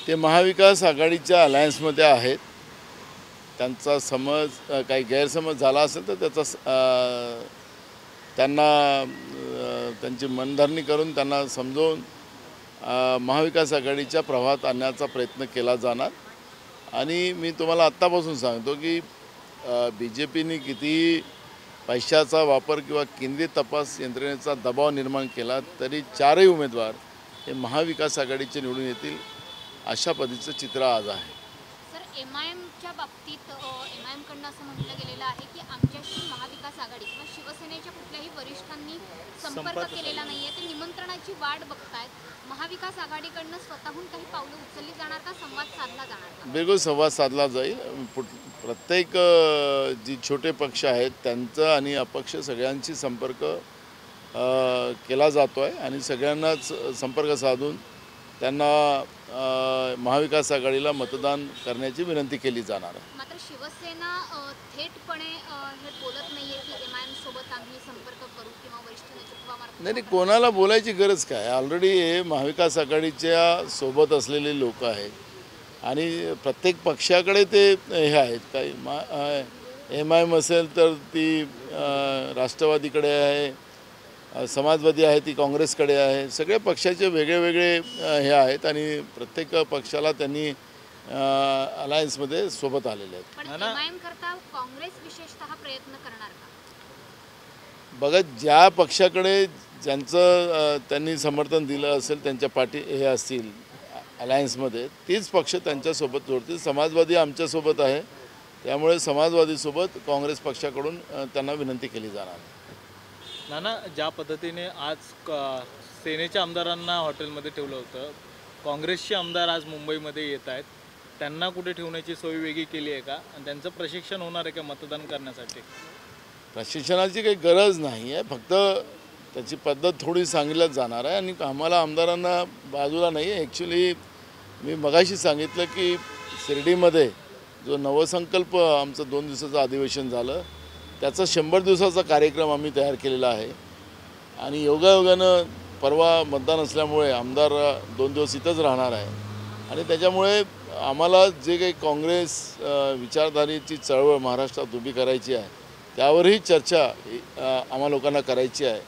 ते महाविकास आघाडीच्या अलायन्समध्ये आहेत. त्यांचा समज काही गैरसमज झाला असेल तर त्याचा त्यांना त्यांची मनधरणी करून त्यांना समजवून महाविकास आघाडीच्या प्रवाहात आणण्याचा प्रयत्न केला जाणार. आणि मी तुम्हाला आत्तापासून सांगतो की BJPने कितीही पैशाचा वापर किंवा केंद्रीय तपास यंत्रणेचा दबाव निर्माण केला तरी चारही उमेदवार हे महाविकास आघाडीचे निवडून येतील अशा पद्धतीचं चित्र आज आहे. सर, MIMच्या बाबतीत MIMकडनं असं म्हटलं गेलेलं आहे की आमच्याशी महाविकास आघाडी किंवा शिवसेनेच्या कुठल्याही वरिष्ठांनी संपर्क केलेला नाहीये, ते निमंत्रणाची वाट बघतायत. महाविकास आघाडीकडनं स्वतःहून काही पावलं उचलली जाणार का, संवाद साधला जाणार का? बिलकुल संवाद साधला जाईल. प्रत्येक जी छोटे पक्ष आहेत त्यांचं आणि अपक्ष सगळ्यांशी संपर्क केला जातो आहे आणि सगळ्यांनाच संपर्क साधून त्यांना महाविकास आघाडीला मतदान करण्याची विनंती केली जाणार आहे. मात्र शिवसेना थेटपणे हे बोलत नाहीये की MIM सोबत आम्ही संपर्क करू किंवा वरिष्ठ नेतृत्वामार्फत. नाही, कोणाला बोलायची गरज काय. ऑलरेडी हे महाविकास आघाडीच्या सोबत असलेले लोक आहेत आणि प्रत्येक पक्षाकडे ते हे आहेत. काही MIM असेल तर ती राष्ट्रवादीकडे आहे, समाजवादी आहे ती काँग्रेसकडे आहे. सगळ्या पक्षाचे वेगळे वेगळे हे आहेत आणि प्रत्येक पक्षाला त्यांनी अलायन्समध्ये सोबत आलेले आहेत. पण MIM करता काँग्रेस विशेषतः प्रयत्न करणार का? बघा, ज्या पक्षाकडे ज्यांचं त्यांनी समर्थन दिलं असेल, त्यांच्या पाठी हे असतील अलायन्समध्ये, तीच पक्ष त्यांच्यासोबत जोडतील. समाजवादी आमच्यासोबत आहे, त्यामुळे समाजवादीसोबत काँग्रेस पक्षाकडून त्यांना विनंती केली जाणार. नाना, ज्या पद्धतीने आज सेनेच्या आमदारांना हॉटेलमध्ये ठेवलं होतं, काँग्रेसचे आमदार आज मुंबईमध्ये येत आहेत, त्यांना कुठे ठेवण्याची सोय वेगळी केली आहे का आणि त्यांचं प्रशिक्षण होणार आहे का मतदान करण्यासाठी? प्रशिक्षणाची काही गरज नाही आहे, फक्त त्याची पद्धत थोडी सांगितल्याच जाणार आहे आणि आम्हाला आमदारांना बाजूला नाही आहे. ॲक्च्युली मी मगाशी सांगितलं की शिर्डीमध्ये जो नवसंकल्प आमचं 2 दिवसाचं अधिवेशन झालं त्याचा 100 दिवसाचा कार्यक्रम आम्ही तयार केलेला आहे आणि योगायोगानं परवा मतदान असल्यामुळे आमदार 2 दिवस इथंच राहणार आहे आणि त्याच्यामुळे आम्हाला जे काही काँग्रेस विचारधारेची चळवळ महाराष्ट्रात उभी करायची आहे त्यावरही चर्चा आम्हा लोकांना करायची आहे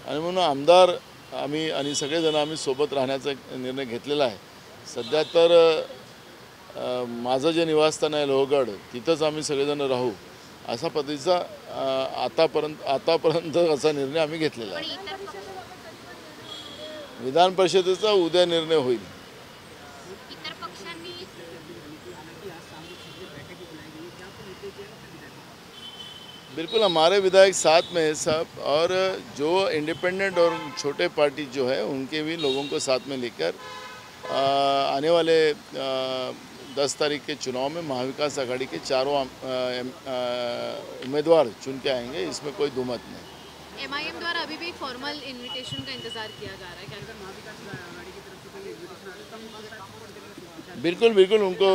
आणि म्हणून आमदार आम्ही आणि सगळेजण आम्ही सोबत राहण्याचा निर्णय घेतलेला आहे. सध्या तर माझं जे निवासस्थान आहे लोहगड, तिथंच आम्ही सगळेजण राहू असा पद्धतीचा आतापर्यंत असा निर्णय आम्ही घेतलेला आहे. विधान परिषदेचा उद्या निर्णय होईल. बिल्कुल, हमारे विधायक साथ में है सब और जो इंडिपेंडेंट और छोटे पार्टी जो है उनके भी लोगों को साथ में लेकर आने वाले 10 तारीख के चुनाव में महाविकास आघाड़ी के चारों उम्मीदवार चुन के आएंगे, इसमें कोई दुमत नहीं. MIM द्वारा अभी भी एक फॉर्मल इन्विटेशन का इंतजार किया जा रहा है कि अगर महाविकास आघाड़ी की तरफ से कोई इन्विटेशन आता है तो बिल्कुल बिल्कुल उनको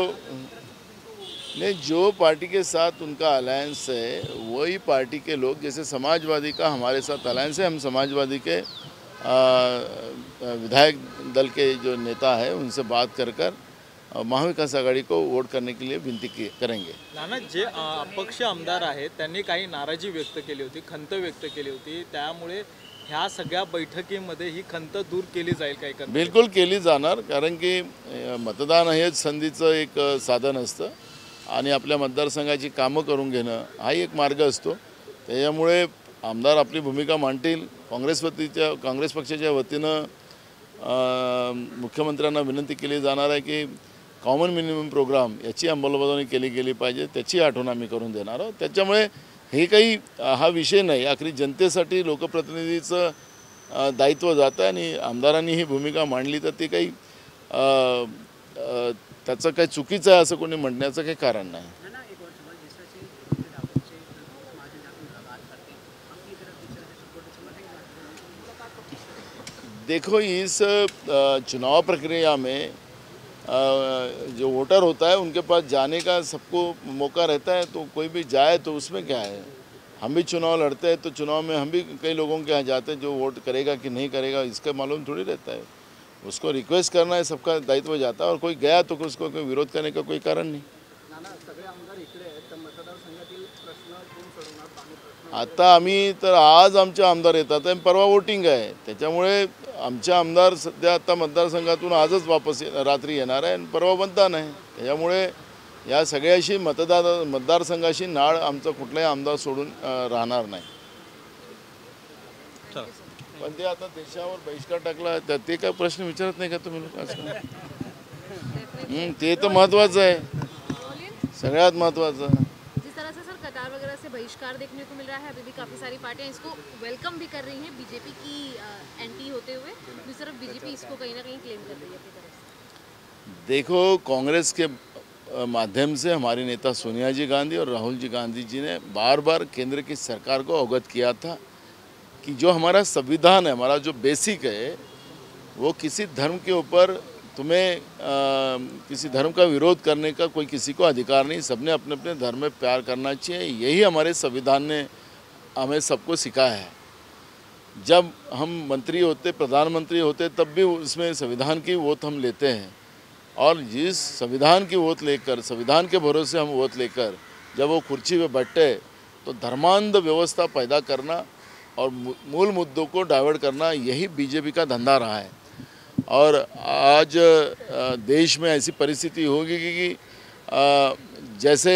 नहीं, जो पार्टी के साथ उनका अलायंस है वही पार्टी के लोग, जैसे समाजवादी का हमारे साथ अलायंस है, हम समाजवादी के विधायक दल के जो नेता है उनसे बात कर महाविकास आघाडी को वोट करने के लिए विनंती करेंगे. नाना, जे अपक्ष आमदार आहेत त्यांनी काही नाराजी व्यक्त केली होती, खंत व्यक्त केली होती, त्यामुळे ह्या सगळ्या बैठकीमध्ये ही खंत दूर केली जाईल काय? बिलकुल केली जाणार, कारण की मतदान हेच संधीचं एक साधन असतं आणि आपल्या मतदारसंघाची कामं करून घेणं हाही एक मार्ग असतो. त्याच्यामुळे आमदार आपली भूमिका मांडतील. काँग्रेस पक्षाच्या वतीनं मुख्यमंत्र्यांना विनंती केली जाणार आहे की कॉमन मिनिमम प्रोग्राम याची अंमलबजावणी केली गेली पाहिजे, त्याची आठवण आम्ही करून देणार आहोत. त्याच्यामुळे हे काही हा विषय नाही, आखरी जनतेसाठी लोकप्रतिनिधीचं दायित्व जातं आणि आमदारांनी ही भूमिका मांडली तर ती काही त्याचं काही चुकीचं आहे असं कोणी म्हणण्याचं काही कारण नाही. देखो, इस चुनाव प्रक्रिया में जो वोटर होता है उनके पास जाने का सबको मौका रहता है, तो कोई भी जाए तो उसमें क्या है. हम भी चुनाव लड़ते हैं तो चुनाव में हम भी कई लोगों के यहाँ जाते हैं, जो वोट करेगा कि नहीं करेगा इसका मालूम थोड़ी रहता है. उसको रिक्वेस्ट करना है, सबका दायित्व जाता है, और कोई गया तो उसको कोई विरोध करने का कोई कारण नहीं। आता आम्ही तर आज आमचे आमदार येतात आणि परवा वोटिंग आहे, त्याच्यामुळे आमचे आमदार सध्या आता मतदारसंघातून आजच वापस रात्री येणार आहे आणि परवा मतदान आहे, त्याच्यामुळे या सगळ्याशी मतदारसंघाशी नाळ आमचा कुठलाही आमदार सोडून राहणार नाही। पण ते आता देशावर बहिष्कार टाकला तर ते काय प्रश्न विचारत नाही का तुम्ही लोक आजकाल? ते तर महत्त्वाचं आहे, सगळ्यात महत्त्वाचं। जिस तरह से सर कतार वगैरह से बहिष्कार देखने को मिल रहा है, अभी भी काफ़ी सारी पार्टियां इसको वेलकम भी कर रही हैं बीजेपी की एंटी होते हुए, दूसरी तरफ बीजेपी इसको कहीं ना कहीं क्लेम कर रही है अपनी तरफ से। देखो, कांग्रेस के माध्यम से हमारी नेता सोनिया जी गांधी और राहुल जी गांधी जी ने बार बार केंद्र की सरकार को अवगत किया था कि जो हमारा संविधान है, हमारा जो बेसिक है, वो किसी धर्म के ऊपर तुम्हें किसी धर्म का विरोध करने का कोई किसी को अधिकार नहीं, सबने अपने अपने धर्म में प्यार करना चाहिए। यही हमारे संविधान ने हमें सबको सिखाया है। जब हम मंत्री होते, प्रधानमंत्री होते, तब भी उसमें संविधान की वोट हम लेते हैं, और जिस संविधान की वोट लेकर, संविधान के भरोसे हम वोट लेकर जब वो कुर्सी पे बैठे तो धर्मांध व्यवस्था पैदा करना और मूल मुद्दों को डाइवर्ट करना, यही बीजेपी का धंधा रहा है। और आज देश में ऐसी परिस्थिति होगी कि जैसे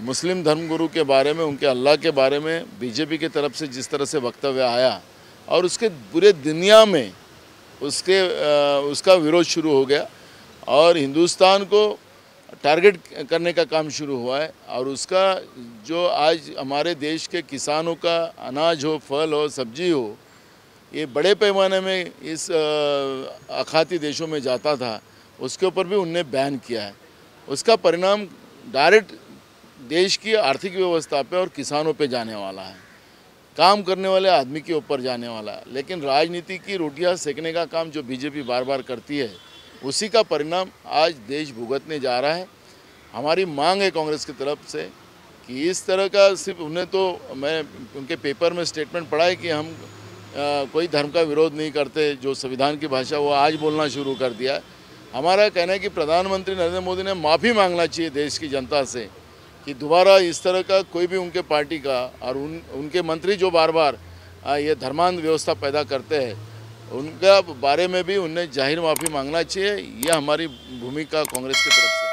मुस्लिम धर्मगुरु के बारे में, उनके अल्लाह के बारे में बीजेपी की तरफ से जिस तरह से वक्तव्य आया और उसके पूरे दुनिया में उसका विरोध शुरू हो गया और हिंदुस्तान को टारगेट करने का काम शुरू हुआ है। और उसका जो आज हमारे देश के किसानों का अनाज हो, फल हो, सब्जी हो, ये बड़े पैमाने में इस आखाती देशों में जाता था, उसके ऊपर भी उनने बैन किया है। उसका परिणाम डायरेक्ट देश की आर्थिक व्यवस्था पे और किसानों पे जाने वाला है, काम करने वाले आदमी के ऊपर जाने वाला है। लेकिन राजनीति की रोटियां सेकने का काम जो बीजेपी बार बार करती है, उसी का परिणाम आज देश भुगतने जा रहा है। हमारी मांग है कांग्रेस की तरफ से कि इस तरह का सिर्फ उन्हें, तो मैं उनके पेपर में स्टेटमेंट पढ़ा है कि हम कोई धर्म का विरोध नहीं करते, जो संविधान की भाषा वो आज बोलना शुरू कर दिया है। हमारा कहना है कि प्रधानमंत्री नरेंद्र मोदी ने माफ़ी मांगना चाहिए देश की जनता से कि दोबारा इस तरह का कोई भी उनके पार्टी का और उनके मंत्री जो बार बार ये धर्मांध व्यवस्था पैदा करते हैं, उनका बारे में भी उन्हें जाहिर माफ़ी मांगना चाहिए। यह हमारी भूमिका कांग्रेस की तरफ से।